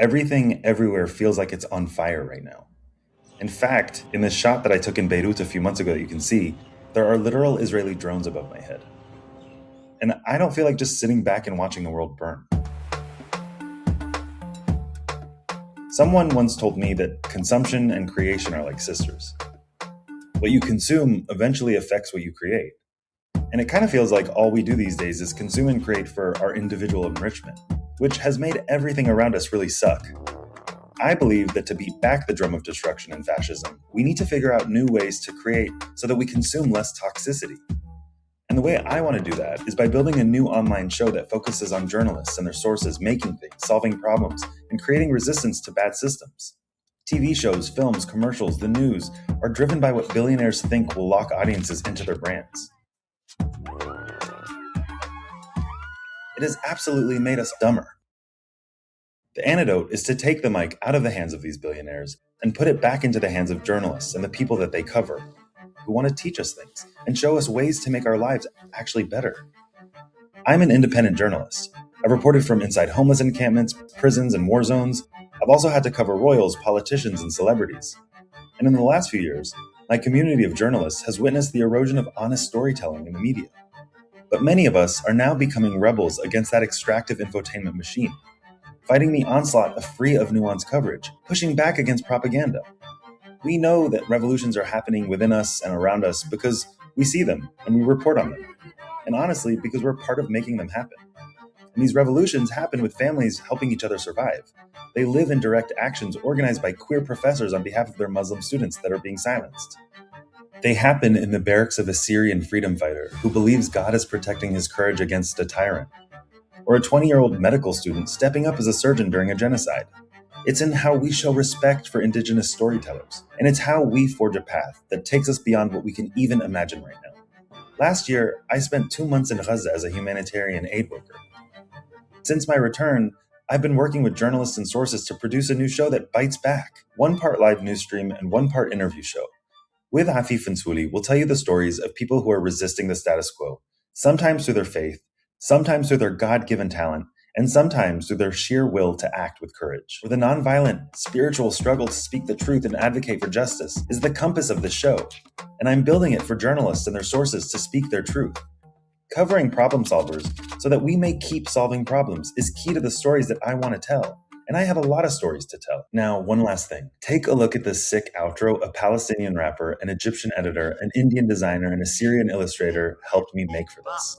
Everything everywhere feels like it's on fire right now. In fact, in this shot that I took in Beirut a few months ago that you can see, there are literal Israeli drones above my head. And I don't feel like just sitting back and watching the world burn. Someone once told me that consumption and creation are like sisters. What you consume eventually affects what you create. And it kind of feels like all we do these days is consume and create for our individual enrichment, which has made everything around us really suck. I believe that to beat back the drum of destruction and fascism, we need to figure out new ways to create so that we consume less toxicity. And the way I want to do that is by building a new online show that focuses on journalists and their sources making things, solving problems, and creating resistance to bad systems. TV shows, films, commercials, the news are driven by what billionaires think will lock audiences into their brands. It has absolutely made us dumber. The antidote is to take the mic out of the hands of these billionaires and put it back into the hands of journalists and the people that they cover, who want to teach us things and show us ways to make our lives actually better. I'm an independent journalist. I've reported from inside homeless encampments, prisons, and war zones. I've also had to cover royals, politicians, and celebrities. And in the last few years, my community of journalists has witnessed the erosion of honest storytelling in the media. But many of us are now becoming rebels against that extractive infotainment machine, fighting the onslaught of free of nuanced coverage, pushing back against propaganda. We know that revolutions are happening within us and around us because we see them and we report on them. And honestly, because we're part of making them happen. And these revolutions happen with families helping each other survive. They live in direct actions organized by queer professors on behalf of their Muslim students that are being silenced. They happen in the barracks of a Syrian freedom fighter who believes God is protecting his courage against a tyrant, or a 20-year-old medical student stepping up as a surgeon during a genocide. It's in how we show respect for indigenous storytellers, and it's how we forge a path that takes us beyond what we can even imagine right now. Last year, I spent 2 months in Gaza as a humanitarian aid worker. Since my return, I've been working with journalists and sources to produce a new show that bites back, 1 part live news stream and 1 part interview show. With Afif and Suli, we'll tell you the stories of people who are resisting the status quo, sometimes through their faith, sometimes through their God-given talent, and sometimes through their sheer will to act with courage. For the nonviolent, spiritual struggle to speak the truth and advocate for justice is the compass of this show, and I'm building it for journalists and their sources to speak their truth. Covering problem solvers so that we may keep solving problems is key to the stories that I want to tell. And I have a lot of stories to tell. Now, one last thing. Take a look at this sick outro a Palestinian rapper, an Egyptian editor, an Indian designer, and a Syrian illustrator helped me make for this.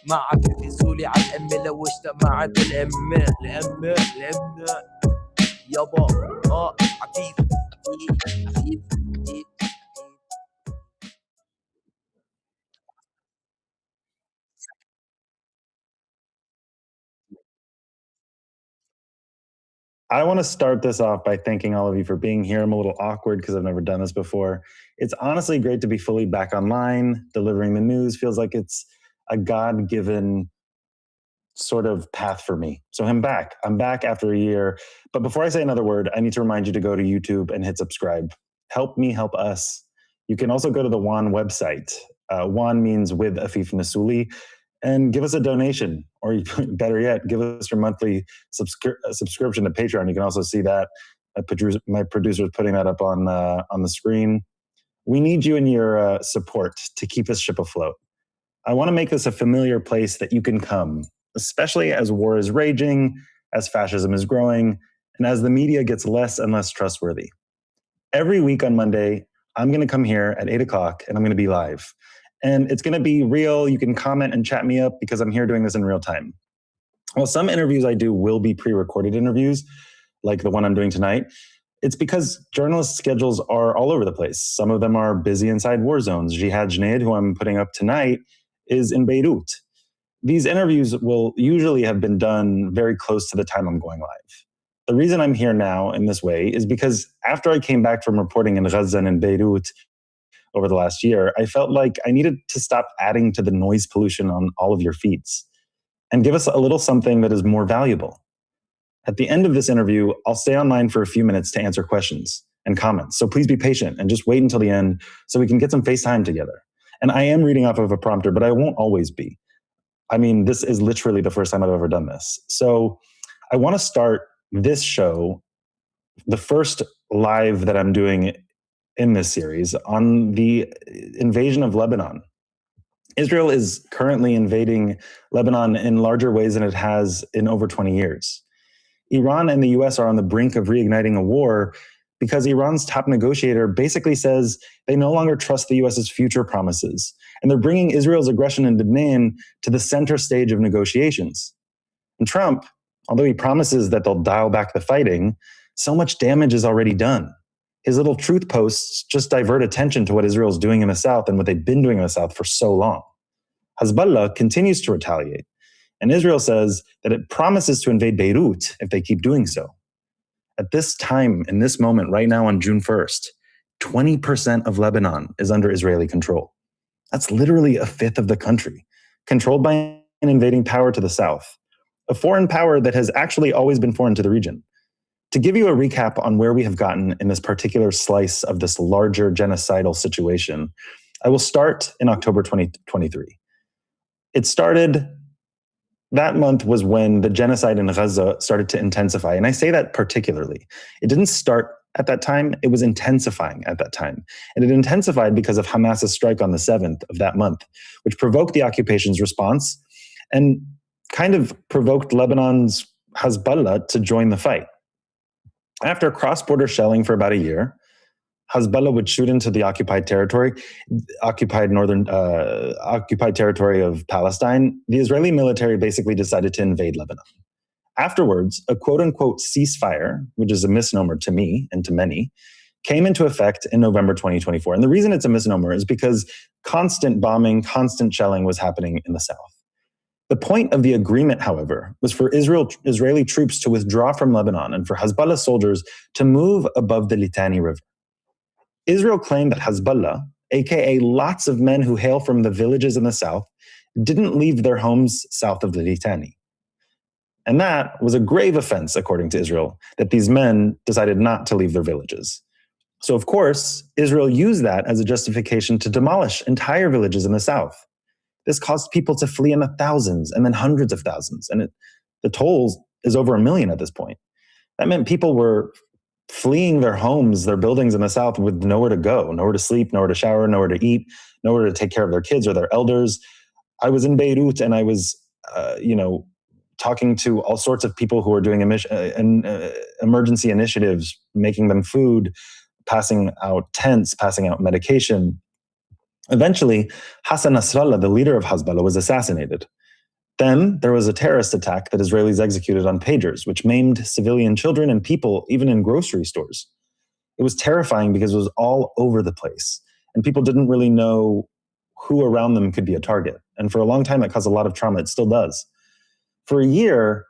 مع عفيف زولي على الأمة لو اجتمعت الأمة يابا عفيف عفيف. I want to start this off by thanking all of you for being here. I'm a little awkward because I've never done this before. It's honestly great to be fully back online. Delivering the news feels like it's a God-given sort of path for me. So I'm back. I'm back after a year. But before I say another word, I need to remind you to go to YouTube and hit subscribe. Help me help us. You can also go to the WAN website. WAN means with Afif Nasuli, and give us a donation, or better yet, give us your monthly subscription to Patreon. You can also see that. My producer is putting that up on the screen. We need you and your support to keep this ship afloat. I want to make this a familiar place that you can come, especially as war is raging, as fascism is growing, and as the media gets less and less trustworthy. Every week on Monday, I'm going to come here at 8 o'clock and I'm going to be live. And it's going to be real. You can comment and chat me up because I'm here doing this in real time. Well, some interviews I do will be pre-recorded interviews, like the one I'm doing tonight. It's because journalists' schedules are all over the place. Some of them are busy inside war zones. Jihad Jneid, who I'm putting up tonight, is in Beirut. These interviews will usually have been done very close to the time I'm going live. The reason I'm here now in this way is because after I came back from reporting in Gaza and in Beirut over the last year, I felt like I needed to stop adding to the noise pollution on all of your feeds and give us a little something that is more valuable. At the end of this interview, I'll stay online for a few minutes to answer questions and comments. So please be patient and just wait until the end so we can get some FaceTime together. And I am reading off of a prompter, but I won't always be. I mean, this is literally the first time I've ever done this. So I want to start this show, the first live that I'm doing in this series, on the invasion of Lebanon. Israel is currently invading Lebanon in larger ways than it has in over 20 years. Iran and the US are on the brink of reigniting a war because Iran's top negotiator basically says they no longer trust the US's future promises, and they're bringing Israel's aggression in Lebanon to the center stage of negotiations. And Trump, although he promises that they'll dial back the fighting, so much damage is already done. His little truth posts just divert attention to what Israel's doing in the south and what they've been doing in the south for so long. Hezbollah continues to retaliate, and Israel says that it promises to invade Beirut if they keep doing so. At this time, in this moment, right now on June 1st, 20% of Lebanon is under Israeli control. That's literally a fifth of the country, controlled by an invading power to the south, a foreign power that has actually always been foreign to the region. To give you a recap on where we have gotten in this particular slice of this larger genocidal situation, I will start in October 2023. It started, that month was when the genocide in Gaza started to intensify. And I say that particularly. It didn't start at that time, it was intensifying at that time. And it intensified because of Hamas's strike on the 7th of that month, which provoked the occupation's response and kind of provoked Lebanon's Hezbollah to join the fight. After cross-border shelling for about a year, Hezbollah would shoot into the occupied territory of Palestine. The Israeli military basically decided to invade Lebanon. Afterwards, a quote-unquote ceasefire, which is a misnomer to me and to many, came into effect in November 2024. And the reason it's a misnomer is because constant bombing, constant shelling was happening in the south. The point of the agreement, however, was for Israeli troops to withdraw from Lebanon and for Hezbollah soldiers to move above the Litani River. Israel claimed that Hezbollah, aka lots of men who hail from the villages in the south, didn't leave their homes south of the Litani. And that was a grave offense, according to Israel, that these men decided not to leave their villages. So, of course, Israel used that as a justification to demolish entire villages in the south. This caused people to flee in the thousands and then hundreds of thousands. And the toll is over 1 million at this point. That meant people were fleeing their homes, their buildings in the south with nowhere to go, nowhere to sleep, nowhere to shower, nowhere to eat, nowhere to take care of their kids or their elders. I was in Beirut and I was, talking to all sorts of people who are doing emergency initiatives, making them food, passing out tents, passing out medication. Eventually, Hassan Nasrallah, the leader of Hezbollah, was assassinated. Then there was a terrorist attack that Israelis executed on pagers, which maimed civilian children and people, even in grocery stores. It was terrifying because it was all over the place, and people didn't really know who around them could be a target. And for a long time, it caused a lot of trauma. It still does. For a year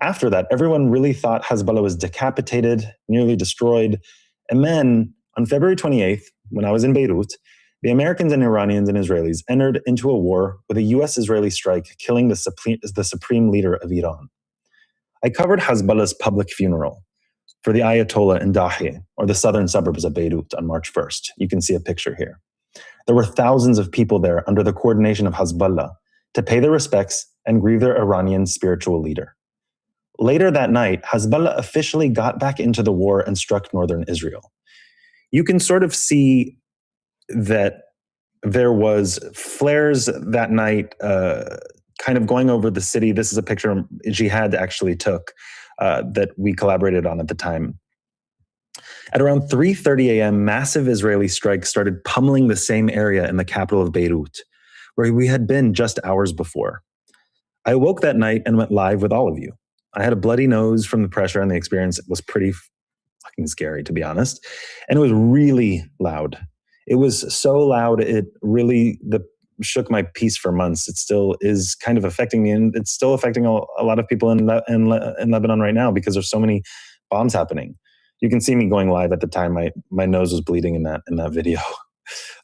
after that, everyone really thought Hezbollah was decapitated, nearly destroyed. And then on February 28th, when I was in Beirut, the Americans and Iranians and Israelis entered into a war with a US-Israeli strike, killing the supreme leader of Iran. I covered Hezbollah's public funeral for the Ayatollah in Dahi, or the southern suburbs of Beirut, on March 1st. You can see a picture here. There were thousands of people there under the coordination of Hezbollah to pay their respects and grieve their Iranian spiritual leader. Later that night, Hezbollah officially got back into the war and struck northern Israel. You can sort of see that there was flares that night kind of going over the city. This is a picture Jihad actually took that we collaborated on at the time. At around 3:30 a.m., massive Israeli strikes started pummeling the same area in the capital of Beirut, where we had been just hours before. I awoke that night and went live with all of you. I had a bloody nose from the pressure, and the experience was pretty fucking scary, to be honest. And it was really loud. It was so loud, it really shook my peace for months. It still is kind of affecting me, and it's still affecting a lot of people in Lebanon right now because there's so many bombs happening. You can see me going live at the time. My nose was bleeding in that video,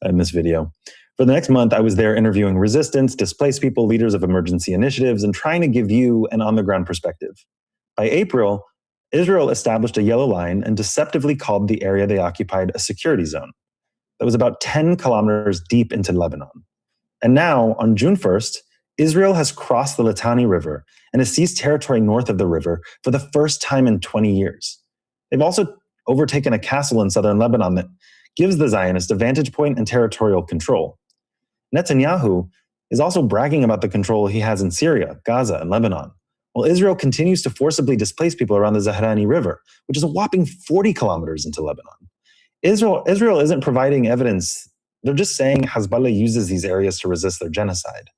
in this video. For the next month, I was there interviewing resistance, displaced people, leaders of emergency initiatives, and trying to give you an on-the-ground perspective. By April, Israel established a yellow line and deceptively called the area they occupied a security zone that was about 10 kilometers deep into Lebanon. And now, on June 1st, Israel has crossed the Litani River and has seized territory north of the river for the first time in 20 years. They've also overtaken a castle in southern Lebanon that gives the Zionists a vantage point and territorial control. Netanyahu is also bragging about the control he has in Syria, Gaza, and Lebanon, while Israel continues to forcibly displace people around the Zahrani River, which is a whopping 40 kilometers into Lebanon. Israel isn't providing evidence. They're just saying Hezbollah uses these areas to resist their genocide.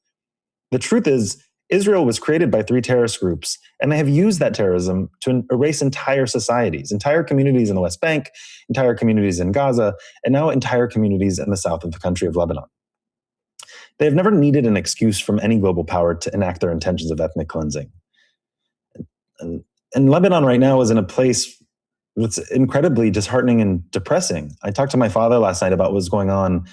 The truth is, Israel was created by 3 terrorist groups, and they have used that terrorism to erase entire societies, entire communities in the West Bank, entire communities in Gaza, and now entire communities in the south of the country of Lebanon. They have never needed an excuse from any global power to enact their intentions of ethnic cleansing. And Lebanon right now is in a place that's incredibly disheartening and depressing. I talked to my father last night about what's going on,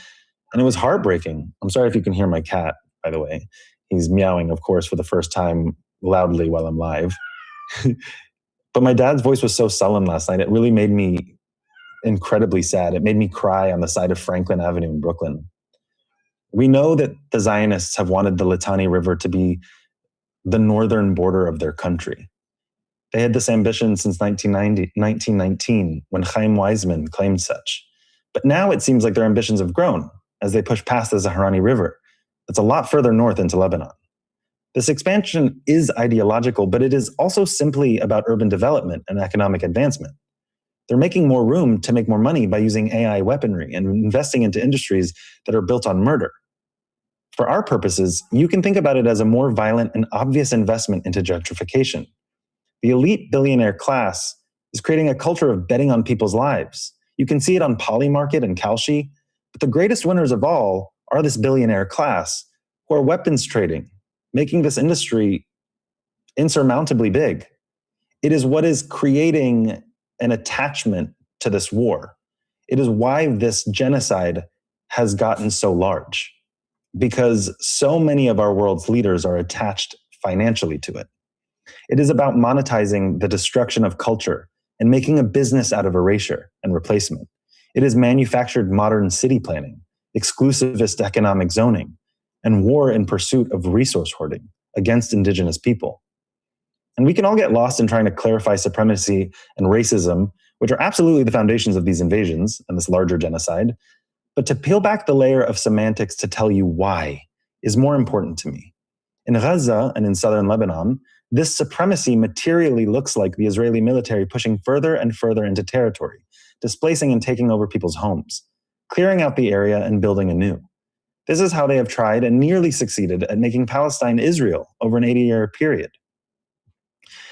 and it was heartbreaking. I'm sorry if you can hear my cat, by the way. He's meowing, of course, for the first time loudly while I'm live. But my dad's voice was so sullen last night, it really made me incredibly sad. It made me cry on the side of Franklin Avenue in Brooklyn. We know that the Zionists have wanted the Litani River to be the northern border of their country. They had this ambition since 1919, when Chaim Weizmann claimed such. But now it seems like their ambitions have grown as they push past the Zahrani River. That's a lot further north into Lebanon. This expansion is ideological, but it is also simply about urban development and economic advancement. They're making more room to make more money by using AI weaponry and investing into industries that are built on murder. For our purposes, you can think about it as a more violent and obvious investment into gentrification. The elite billionaire class is creating a culture of betting on people's lives. You can see it on Polymarket and Kalshi, but the greatest winners of all are this billionaire class who are weapons trading, making this industry insurmountably big. It is what is creating an attachment to this war. It is why this genocide has gotten so large, because so many of our world's leaders are attached financially to it. It is about monetizing the destruction of culture and making a business out of erasure and replacement. It is manufactured modern city planning, exclusivist economic zoning, and war in pursuit of resource hoarding against indigenous people. And we can all get lost in trying to clarify supremacy and racism, which are absolutely the foundations of these invasions and this larger genocide. But to peel back the layer of semantics to tell you why is more important to me. In Gaza and in southern Lebanon, this supremacy materially looks like the Israeli military pushing further and further into territory, displacing and taking over people's homes, clearing out the area and building anew. This is how they have tried and nearly succeeded at making Palestine Israel over an 80-year period.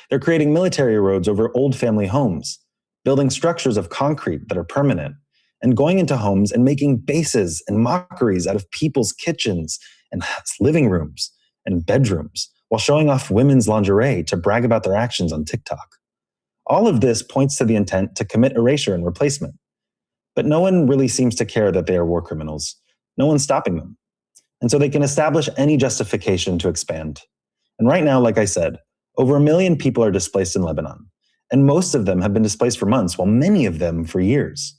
They're creating military roads over old family homes, building structures of concrete that are permanent, and going into homes and making bases and mockeries out of people's kitchens and living rooms and bedrooms, while showing off women's lingerie to brag about their actions on TikTok. All of this points to the intent to commit erasure and replacement. But no one really seems to care that they are war criminals. No one's stopping them. And so they can establish any justification to expand. And right now, like I said, over 1 million people are displaced in Lebanon. And most of them have been displaced for months, while many of them for years.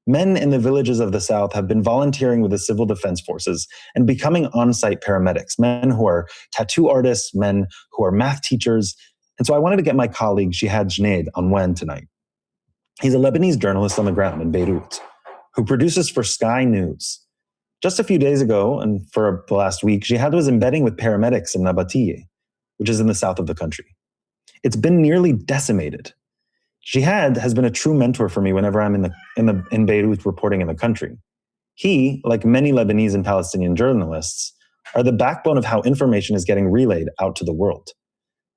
Men in the villages of the South have been volunteering with the civil defense forces and becoming on-site paramedics, men who are tattoo artists, men who are math teachers. And so I wanted to get my colleague Jihad Jneid on WEN tonight. He's a Lebanese journalist on the ground in Beirut who produces for Sky News. Just a few days ago, and for the last week, Jihad was embedding with paramedics in Nabatieh, which is in the south of the country. It's been nearly decimated. Jihad has been a true mentor for me whenever I'm in Beirut reporting in the country. He, like many Lebanese and Palestinian journalists, are the backbone of how information is getting relayed out to the world.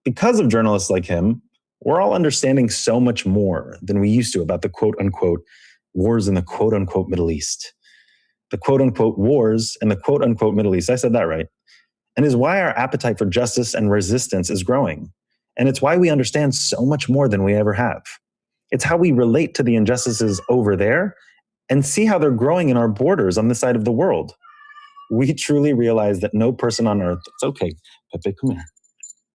Because of journalists like him, we're all understanding so much more than we used to about the quote-unquote wars in the quote-unquote Middle East. The quote-unquote wars in the quote-unquote Middle East, I said that right, and is why our appetite for justice and resistance is growing. And it's why we understand so much more than we ever have. It's how we relate to the injustices over there and see how they're growing in our borders on this side of the world. We truly realize that no person on earth, it's okay, Pepe, come here.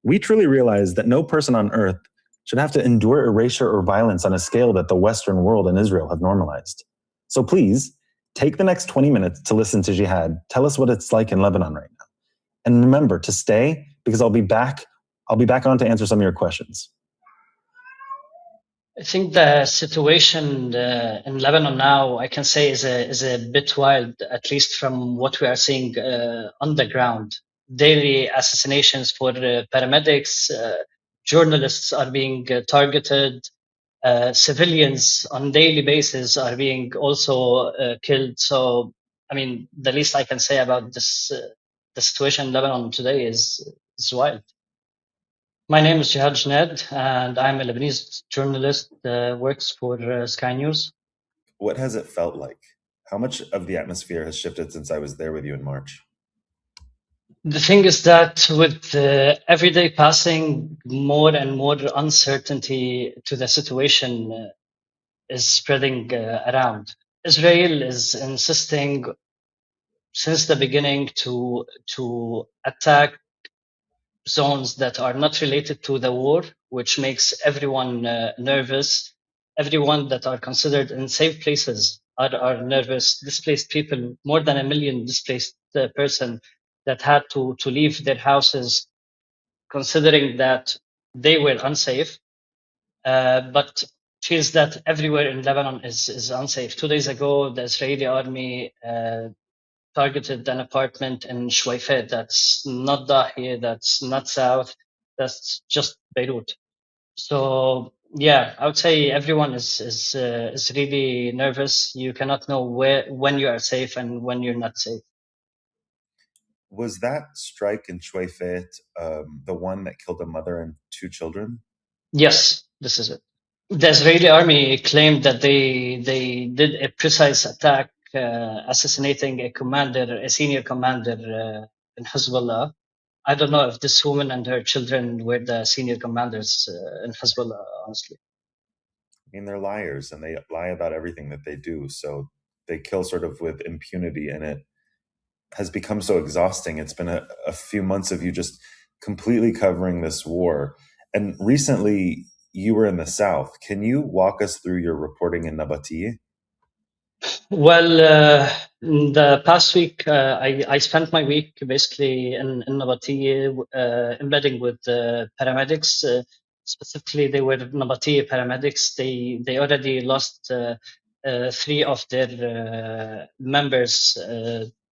We truly realize that no person on earth should have to endure erasure or violence on a scale that the Western world and Israel have normalized. So please, take the next 20 minutes to listen to Jihad. Tell us what it's like in Lebanon right now. And remember to stay, because I'll be back on to answer some of your questions. I think the situation in Lebanon now, I can say, is a bit wild, at least from what we are seeing on the ground. Daily assassinations for paramedics, journalists are being targeted, civilians on daily basis are being also killed. So, I mean, the least I can say about this, the situation in Lebanon today is wild. My name is Jihad Jneid, and I'm a Lebanese journalist that works for Sky News. What has it felt like? How much of the atmosphere has shifted since I was there with you in March? The thing is that with every day passing, more and more uncertainty to the situation is spreading around. Israel is insisting since the beginning to attack zones that are not related to the war, which makes everyone nervous. Everyone that are considered in safe places are nervous. Displaced people, more than 1 million displaced person that had to leave their houses, considering that they were unsafe. But feels that everywhere in Lebanon is unsafe. 2 days ago, the Israeli army targeted an apartment in Shuwaifat. That's not Dahiya, that's not south, that's just Beirut. So yeah, I would say everyone is really nervous. You cannot know when you are safe and when you're not safe. Was that strike in Shuwaifat the one that killed a mother and 2 children? Yes, this is it. The Israeli army claimed that they did a precise attack, assassinating a senior commander in Hezbollah. I don't know if this woman and her children were the senior commanders in Hezbollah, honestly. I mean, they're liars and they lie about everything that they do. So they kill sort of with impunity, and it has become so exhausting. It's been a few months of you just completely covering this war. And recently you were in the South. Can you walk us through your reporting in Nabateeh? Well, in the past week, I spent my week basically in Nabateeh, embedding with paramedics. Specifically, they were Nabateeh paramedics. They already lost 3 of their members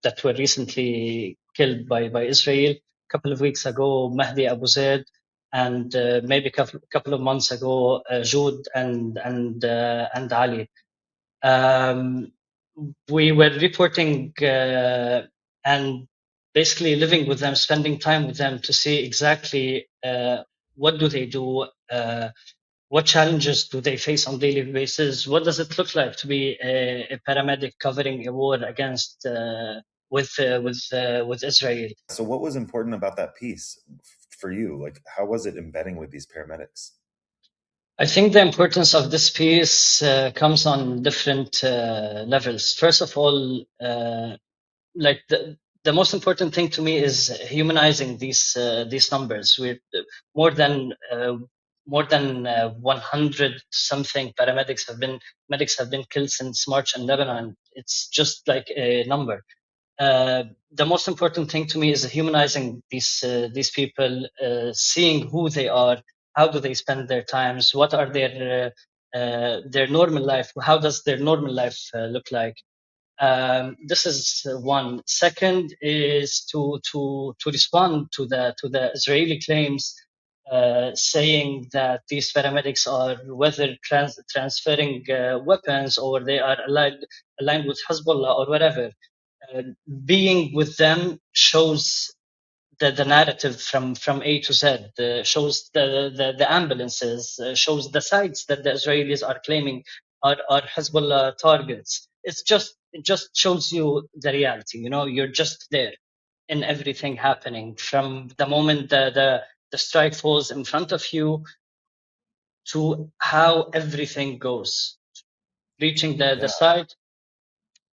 that were recently killed by Israel. A couple of weeks ago, Mahdi Abu Zaid, and maybe couple of months ago, Joud and Ali. Um, we were reporting and basically living with them, spending time with them to see exactly what do they do, what challenges do they face on daily basis, what does it look like to be a paramedic covering a war against with Israel. So what was important about that piece for you? Like, how was it embedding with these paramedics? I think the importance of this piece comes on different levels. First of all, like the most important thing to me is humanizing these numbers. We're more than 100 something medics have been killed since March in Lebanon. It's just like a number. The most important thing to me is humanizing these people, seeing who they are, how do they spend their times, what are their normal life, how does their normal life look like. This is one. Second is to respond to the Israeli claims saying that these paramedics are whether transferring weapons or they are aligned with Hezbollah or whatever. Uh, Being with them shows the narrative from A to Z, shows the ambulances, shows the sites that the Israelis are claiming are Hezbollah targets. It just shows you the reality. You know, you're just there in everything happening from the moment the strike falls in front of you to how everything goes, reaching the site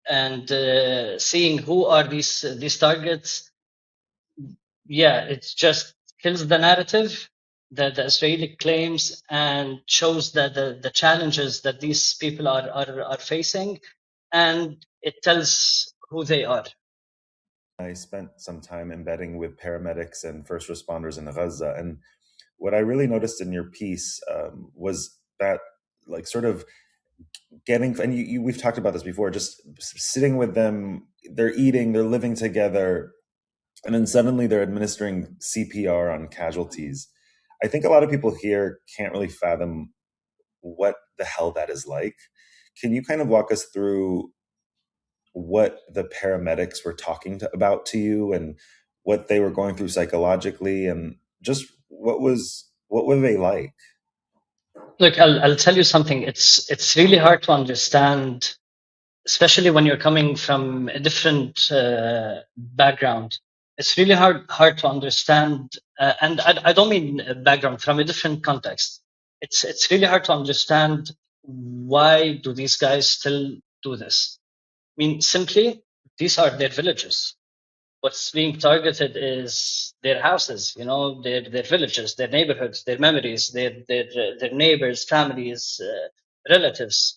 and seeing who are these targets. Yeah, it just kills the narrative, the Israeli claims and shows the challenges that these people are facing, and it tells who they are. I spent some time embedding with paramedics and first responders in Gaza, and what I really noticed in your piece was that, like, sort of getting, and we've talked about this before, just sitting with them, they're eating, they're living together, and then suddenly they're administering CPR on casualties. I think a lot of people here can't really fathom what the hell that is like. Can you kind of walk us through what the paramedics were talking about to you, and what they were going through psychologically, and just what were they like? Look, I'll tell you something. It's really hard to understand, especially when you're coming from a different background. It's really hard to understand, and I don't mean background, from a different context. It's really hard to understand why do these guys still do this. I mean, simply, these are their villages. What's being targeted is their houses, their villages, their neighborhoods, their memories, their neighbors, families, relatives.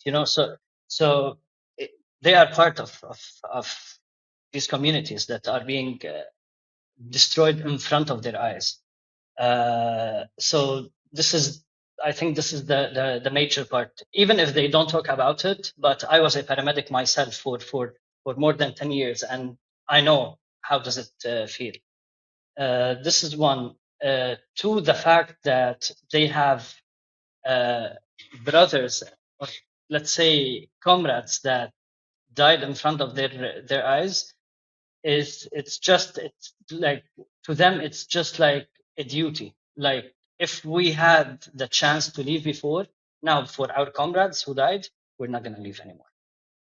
So it, they are part of these communities that are being destroyed in front of their eyes. So this is, I think, this is the major part. Even if they don't talk about it, but I was a paramedic myself for more than 10 years, and I know how does it feel. This is one. Two, the fact that they have brothers, or let's say comrades, that died in front of their eyes. It's like, to them it's just like a duty. Like, if we had the chance to leave before, now for our comrades who died, we're not going to leave anymore.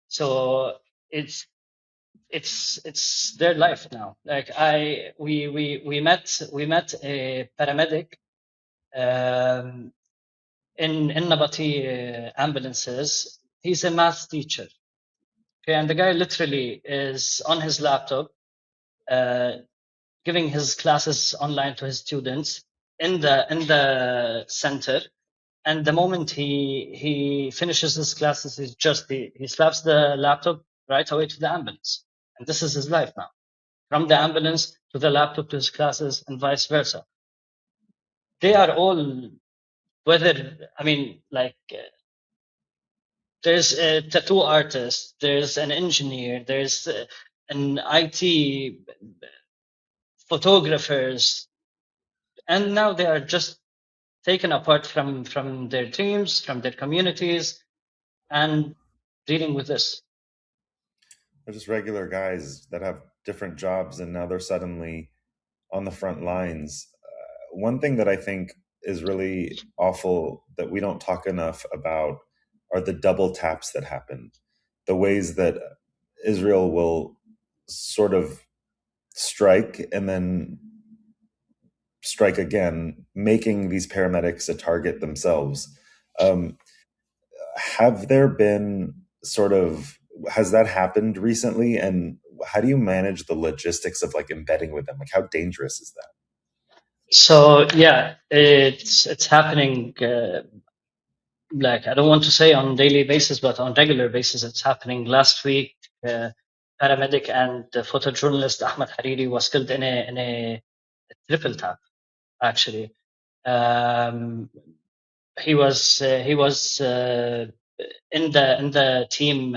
So it's their life now. Like, we met a paramedic in Nabati ambulances. He's a math teacher. Okay, and the guy literally is on his laptop, giving his classes online to his students in the center. And the moment he finishes his classes, he slaps the laptop right away to the ambulance. And this is his life now, from the ambulance to the laptop to his classes, and vice versa. They are all, there's a tattoo artist, there's an engineer, there's an IT, photographers, and now they are just taken apart from their teams, from their communities, and dealing with this. They're just regular guys that have different jobs, and now they're suddenly on the front lines. One thing that I think is really awful that we don't talk enough about are the double taps that happen. The ways that Israel will sort of strike and then strike again, making these paramedics a target themselves. Have there been has that happened recently? And how do you manage the logistics of, like, embedding with them? Like, how dangerous is that? So yeah, it's happening. Like, I don't want to say on daily basis, but on regular basis, it's happening. Last week, paramedic and photojournalist Ahmed Hariri was killed in a triple tap. Actually, he was in the team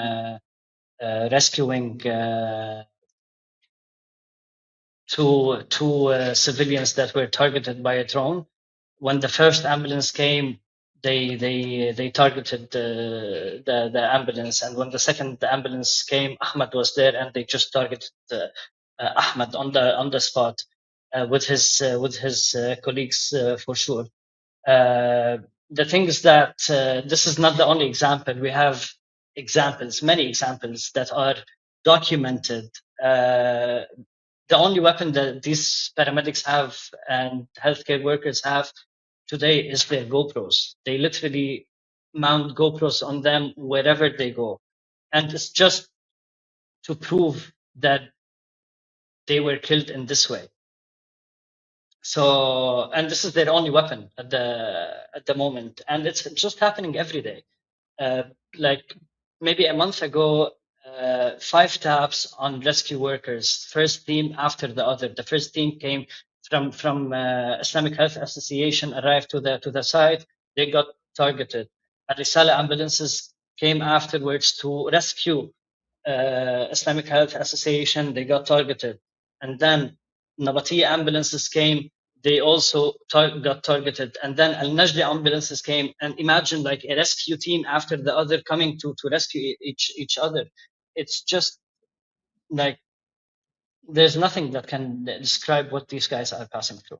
rescuing two civilians that were targeted by a drone. When the first ambulance came, they targeted the ambulance, and when the second ambulance came, Ahmed was there, and they just targeted Ahmed on the spot with his colleagues, for sure. The thing is that this is not the only example. We have many examples that are documented. The only weapon that these paramedics have and healthcare workers have today is their GoPros. They literally mount GoPros on them wherever they go. And it's just to prove that they were killed in this way. So, and this is their only weapon at the moment, and it's just happening every day. Uh, like maybe a month ago, 5 taps on rescue workers, first team after the other. The first team came from Islamic Health Association, arrived to the site. They got targeted. Al-Risala ambulances came afterwards to rescue Islamic Health Association. They got targeted, and then Nabati ambulances came, they also got targeted. And then Al Najdi ambulances came, and imagine like a rescue team after the other coming to rescue each other. It's just like there's nothing that can describe what these guys are passing through.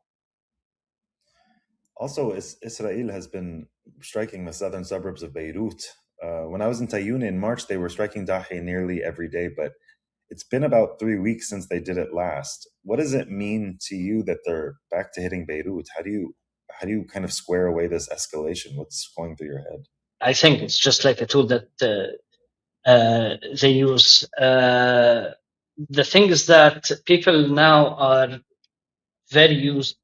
Also, Israel has been striking the southern suburbs of Beirut. When I was in Tayoun in March, they were striking Dahi nearly every day, but it's been about 3 weeks since they did it last. What does it mean to you that they're back to hitting Beirut? How do you kind of square away this escalation? What's going through your head? I think it's just like a tool that they use. The thing is that people now are very used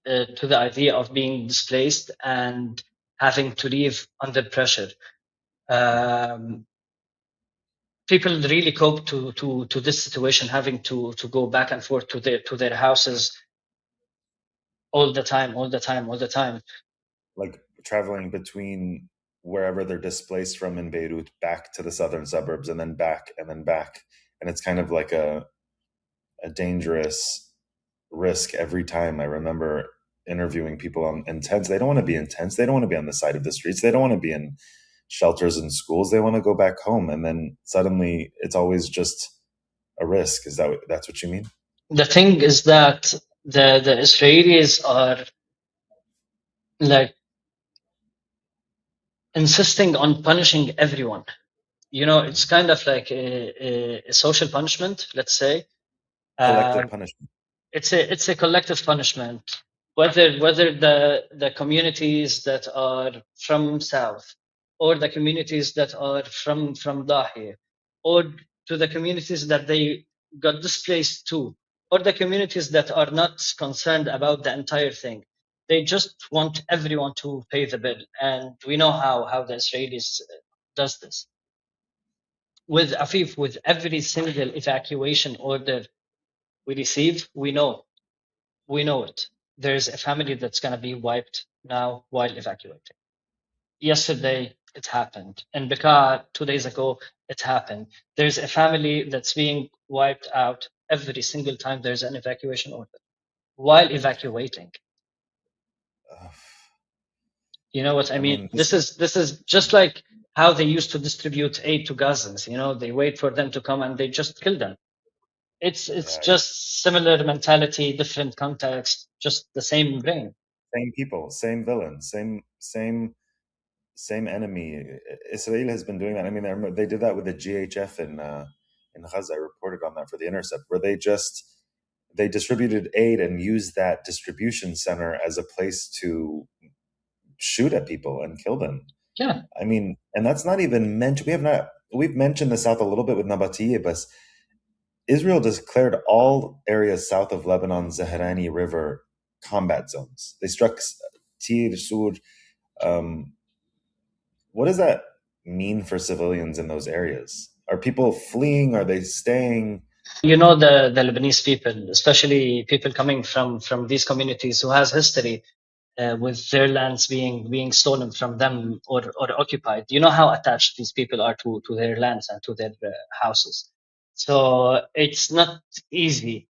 to the idea of being displaced and having to leave under pressure. People really cope to this situation, having to go back and forth to their houses all the time, all the time, all the time. Like traveling between wherever they're displaced from in Beirut back to the southern suburbs and then back and then back. And it's kind of like a dangerous risk every time. I remember interviewing people in tents. They don't want to be in tents. They don't want to be on the side of the streets. They don't want to be in shelters and schools. They want to go back home. And then suddenly it's always just a risk. That's what you mean? The thing is that the Israelis are like insisting on punishing everyone. You know, it's kind of like a social punishment, let's say. Collective punishment. It's a collective punishment. Whether the communities that are from south, or the communities that are from Dahi, or to the communities that they got displaced to, or the communities that are not concerned about the entire thing. They just want everyone to pay the bill, and we know how the Israelis does this. With Afif, with every single evacuation order we receive, we know it. There's a family that's going to be wiped now while evacuating. Yesterday, it happened. In Bekaa, 2 days ago, it happened. There's a family that's being wiped out every single time there's an evacuation order while evacuating. You know what I mean? This is just like how they used to distribute aid to Gazans. You know, they wait for them to come and they just kill them. It's just similar mentality, different context, just the same brain. Same people, same villains, same enemy. Israel has been doing that. I mean, they did that with the GHF in Gaza. I reported on that for The Intercept, where they distributed aid and used that distribution center as a place to shoot at people and kill them. Yeah. I mean, and that's not even mentioned. We've mentioned the South a little bit with Nabatieh, but Israel declared all areas south of Lebanon's Zahrani River combat zones. They struck Tir, Sur. What does that mean for civilians in those areas? Are people fleeing? Are they staying? You know, the Lebanese people, especially people coming from these communities who has history with their lands being stolen from them or occupied. You know how attached these people are to their lands and to their houses. So it's not easy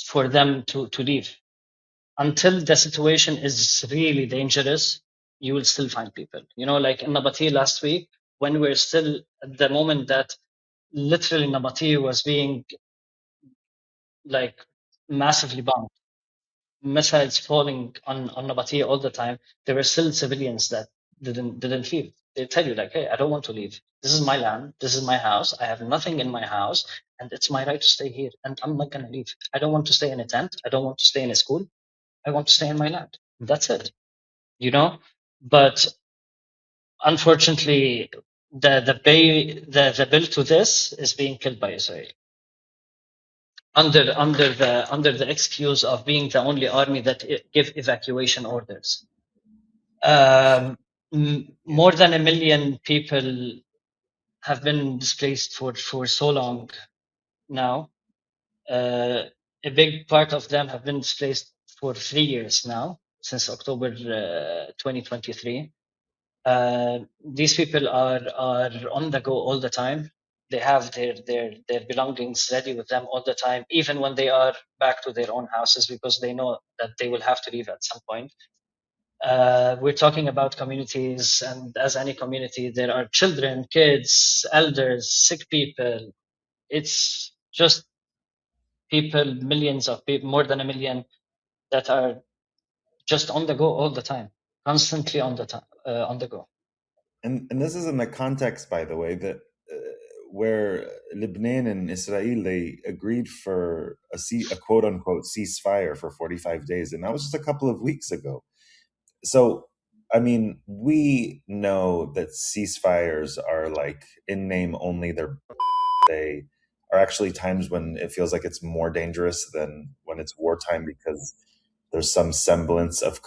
for them to leave. Until the situation is really dangerous, you will still find people. You know, like in Nabati last week, when we're still at the moment that literally Nabati was being like massively bombed, missiles falling on Nabati all the time, there were still civilians that didn't leave. They tell you like, hey, I don't want to leave. This is my land. This is my house. I have nothing in my house, and it's my right to stay here. And I'm not gonna leave. I don't want to stay in a tent. I don't want to stay in a school. I want to stay in my land. That's it. You know, but unfortunately, the bill to this is being killed by Israel. under the excuse of being the only army that give evacuation orders. More than 1 million people have been displaced for so long now. A big part of them have been displaced for 3 years now, since October 2023. These people are on the go all the time. They have their belongings ready with them all the time, even when they are back to their own houses, because they know that they will have to leave at some point. We're talking about communities, and as any community, there are children, kids, elders, sick people. It's just people, millions of people, more than 1 million, that are just on the go all the time, constantly on the go. And this is in the context, by the way, that where Lebanon and Israel, they agreed for a quote unquote ceasefire for 45 days, and that was just a couple of weeks ago. So, I mean, we know that ceasefires are like in name only. They are actually times when it feels like it's more dangerous than when it's wartime, because there's some semblance of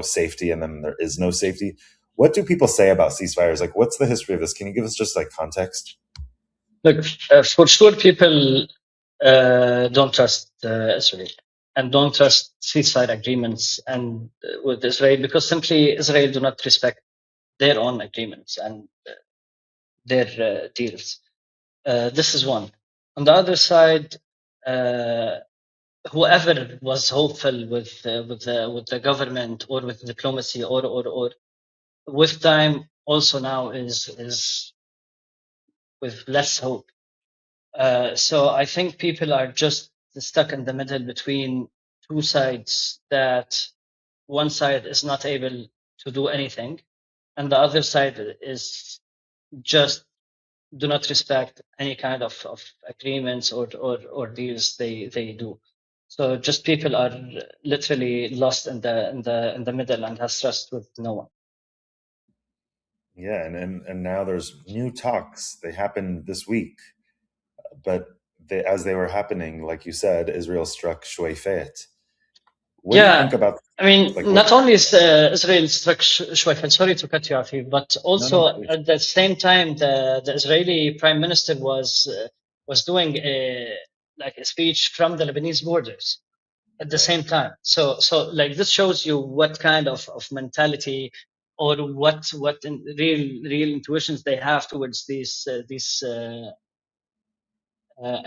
safety, and then there is no safety. What do people say about ceasefires? Like, what's the history of this? Can you give us just like context? Look, for sure, people don't trust Israel and don't trust ceasefire agreements and with Israel, because simply Israel do not respect their own agreements and their deals. This is one. On the other side, whoever was hopeful with the government or with diplomacy or with time also now is with less hope. So I think people are just stuck in the middle between two sides, that one side is not able to do anything, and the other side is just do not respect any kind of agreements or deals they do. So just people are literally lost in the middle and has trust with no one. Yeah, and now there's new talks. They happened this week, but as they were happening, like you said, Israel struck Shuaifet. What do you think Yeah, about, I mean, like, what? not only is Israel struck Shuaifat, sorry to cut you off here, but No, also please. at the same time, the Israeli prime minister was doing like a speech from the Lebanese borders at the Right. same time. So like this shows you what kind of mentality or what real intuitions they have towards these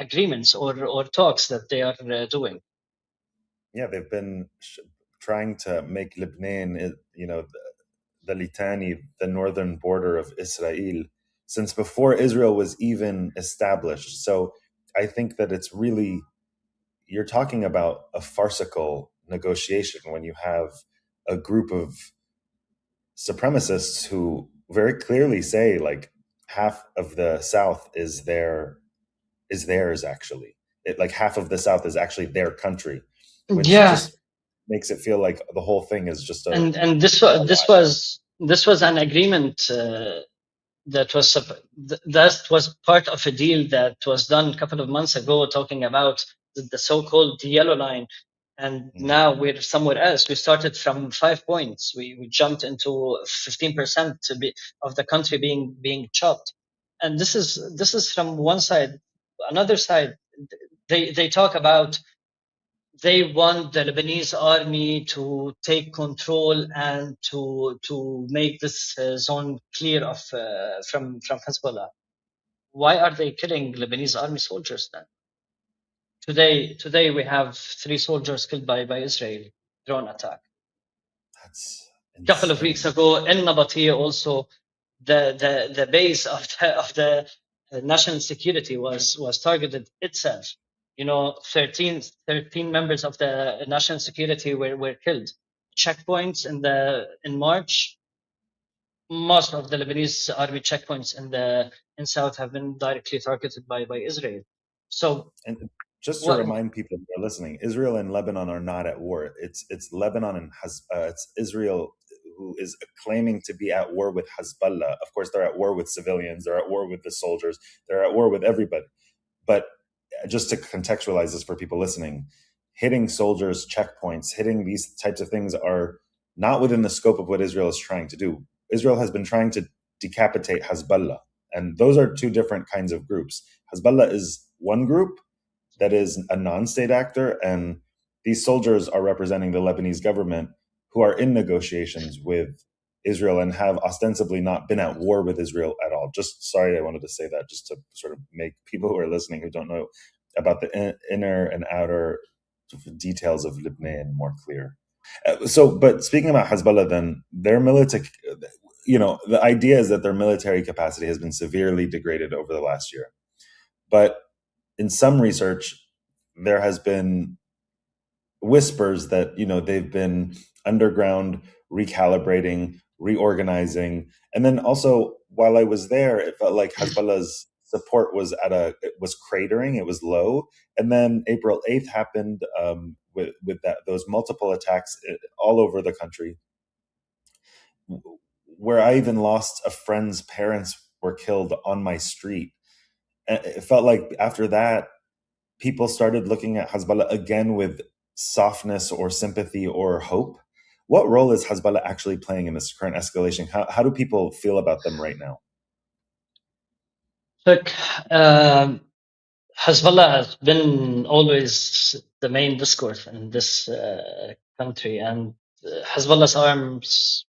agreements or talks that they are doing. Yeah, they've been trying to make Lebanon, the Litani, the northern border of Israel, since before Israel was even established. So I think that it's really, you're talking about a farcical negotiation when you have a group of supremacists who very clearly say, like, half of the South is theirs, actually. Like, half of the South is actually their country, which Yeah, just makes it feel like the whole thing is just and a lie. this was an agreement that was part of a deal that was done a couple of months ago, talking about the so-called yellow line, and Mhm. now we're somewhere else. We started from 5 points. We jumped into 15% of the country being chopped, and this is from one side. Another side, they talk about they want the Lebanese army to take control and to make this zone clear of from Hezbollah. Why are they killing Lebanese army soldiers then? Today we have 3 soldiers killed by Israel drone attack. That's Couple of weeks insane. ago in Nabatea also, the base of the national security was targeted itself. 13 members of the national security were killed. Checkpoints in March, most of the Lebanese army checkpoints in south have been directly targeted by Israel. So And just to what? remind people who are listening, Israel and Lebanon are not at war. It's Lebanon and it's Israel who is claiming to be at war with Hezbollah. Of course, they're at war with civilians. They're at war with the soldiers. They're at war with everybody. But just to contextualize this for people listening, hitting soldiers, checkpoints, hitting these types of things are not within the scope of what Israel is trying to do. Israel has been trying to decapitate Hezbollah, and those are two different kinds of groups. Hezbollah is one group that is a non-state actor, and these soldiers are representing the Lebanese government, who are in negotiations with Israel and have ostensibly not been at war with Israel at all. Just sorry, I wanted to say that just to sort of make people who are listening who don't know about the inner and outer details of Lebanon more clear. But speaking about Hezbollah, then their military, the idea is that their military capacity has been severely degraded over the last year. But in some research, there has been whispers that they've been underground recalibrating, reorganizing, and then also while I was there, it felt like Hezbollah's support was it was cratering, it was low, and then April 8th happened with those multiple attacks all over the country, where I even lost a friend's parents were killed on my street. And it felt like after that, people started looking at Hezbollah again with softness or sympathy or hope. What role is Hezbollah actually playing in this current escalation? How do people feel about them right now? Look, Hezbollah has been always the main discourse in this country, and Hezbollah's arms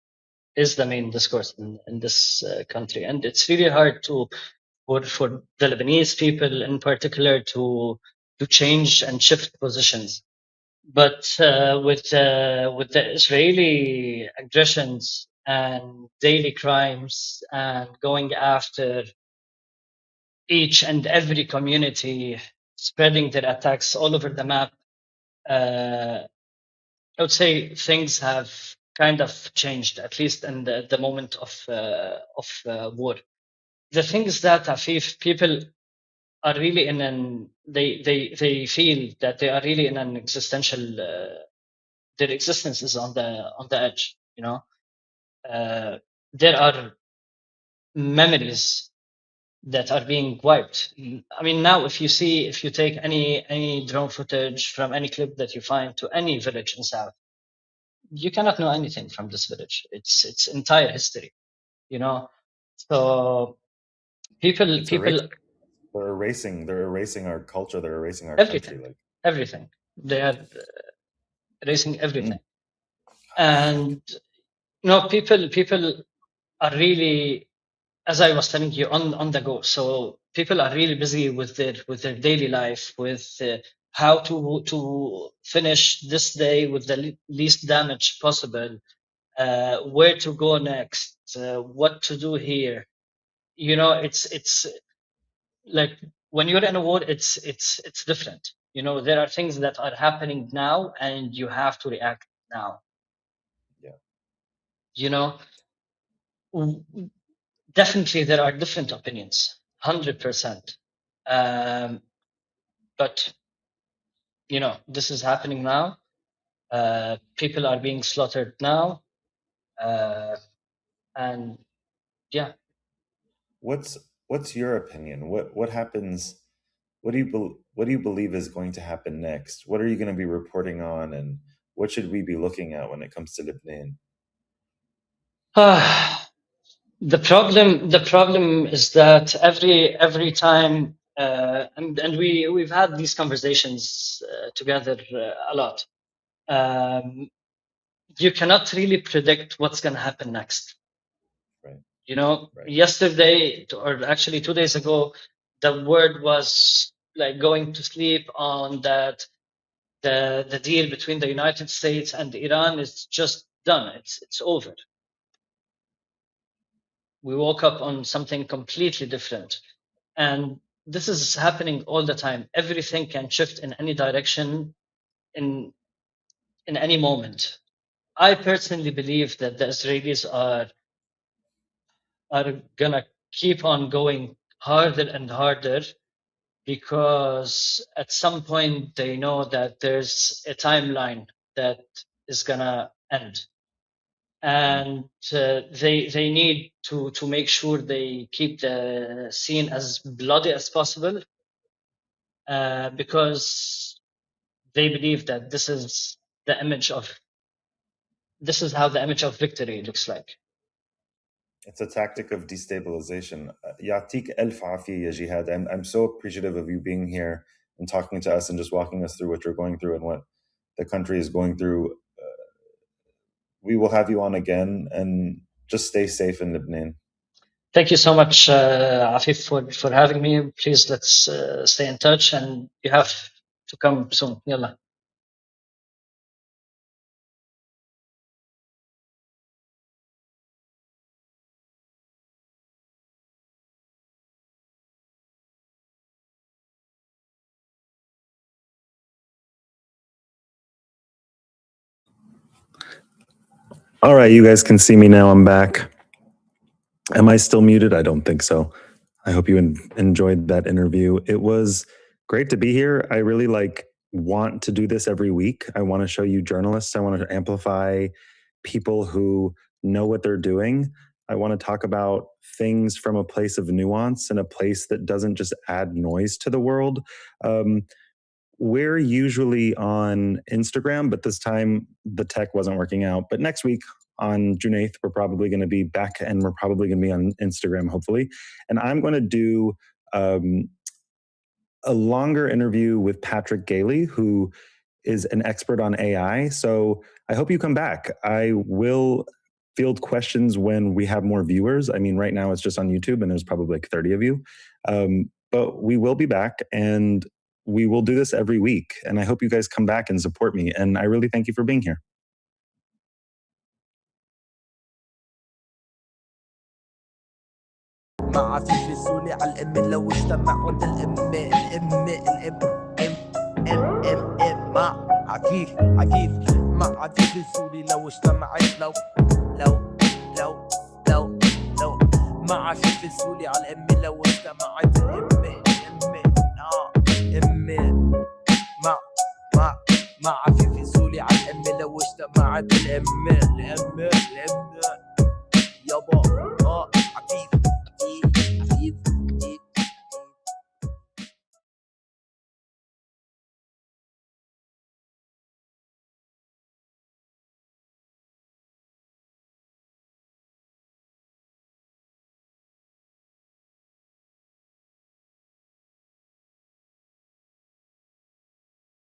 is the main discourse in this country. And it's really hard for the Lebanese people in particular to change and shift positions. But with the Israeli aggressions and daily crimes and going after each and every community, spreading their attacks all over the map, I would say things have kind of changed, at least in the moment of war. The thing is that Afif, people are really in they feel that they are really in an existential. Their existence is on the edge. There are memories that are being wiped. I mean, now if you take any drone footage from any clip that you find to any village in South, you cannot know anything from this village. It's entire history, So people they're erasing our culture. They're erasing our everything, country. everything. They are erasing everything, and people are really, as I was telling you, on the go. So people are really busy with their daily life, with how to finish this day with the least damage possible, where to go next, what to do here. It's like when you're in a war, it's different. There are things that are happening now, and you have to react now. Yeah. Definitely, there are different opinions, 100%. But this is happening now. People are being slaughtered now, and yeah. What's your opinion? What happens? What do you believe is going to happen next? What are you going to be reporting on, and what should we be looking at when it comes to Lebanon? The problem is that every time, and we've had these conversations together a lot. You cannot really predict what's going to happen next. Right. Right. Yesterday, or actually 2 days ago, the word was like going to sleep on that the deal between the United States and Iran is just done. It's over. We woke up on something completely different, and this is happening all the time. Everything can shift in any direction, in any moment. I personally believe that the Israelis are gonna keep on going harder and harder, because at some point they know that there's a timeline that is gonna end, and they need to make sure they keep the scene as bloody as possible, because they believe that this is how the image of victory looks like. It's a tactic of destabilization. Yatik elf afi ya Jihad. I'm so appreciative of you being here and talking to us and just walking us through what you're going through and what the country is going through. We will have you on again, and just stay safe in Lebanon. Thank you so much, Afif, for having me. Please, let's stay in touch, and you have to come soon. Yalla. All right, you guys can see me now. I'm back. Am I still muted? I don't think so. I hope you enjoyed that interview. It was great to be here. I really want to do this every week. I want to show you journalists. I want to amplify people who know what they're doing. I want to talk about things from a place of nuance and a place that doesn't just add noise to the world. We're usually on Instagram, but this time the tech wasn't working out. But next week on June 8th, we're probably going to be back, and we're probably going to be on Instagram, hopefully. And I'm going to do a longer interview with Patrick Gailey, who is an expert on AI. So I hope you come back. I will field questions when we have more viewers. I mean, right now it's just on YouTube, and there's probably like 30 of you. But we will be back, and we will do this every week. And I hope you guys come back and support me. And I really thank you for being here. مع في سولي على الام لو اجتمعوا الام مع عكيف مع في سولي لو اجتمعت لو مع في سولي على الام لو اجتمعت الام مع في سولي على الام لو اجتمعت الام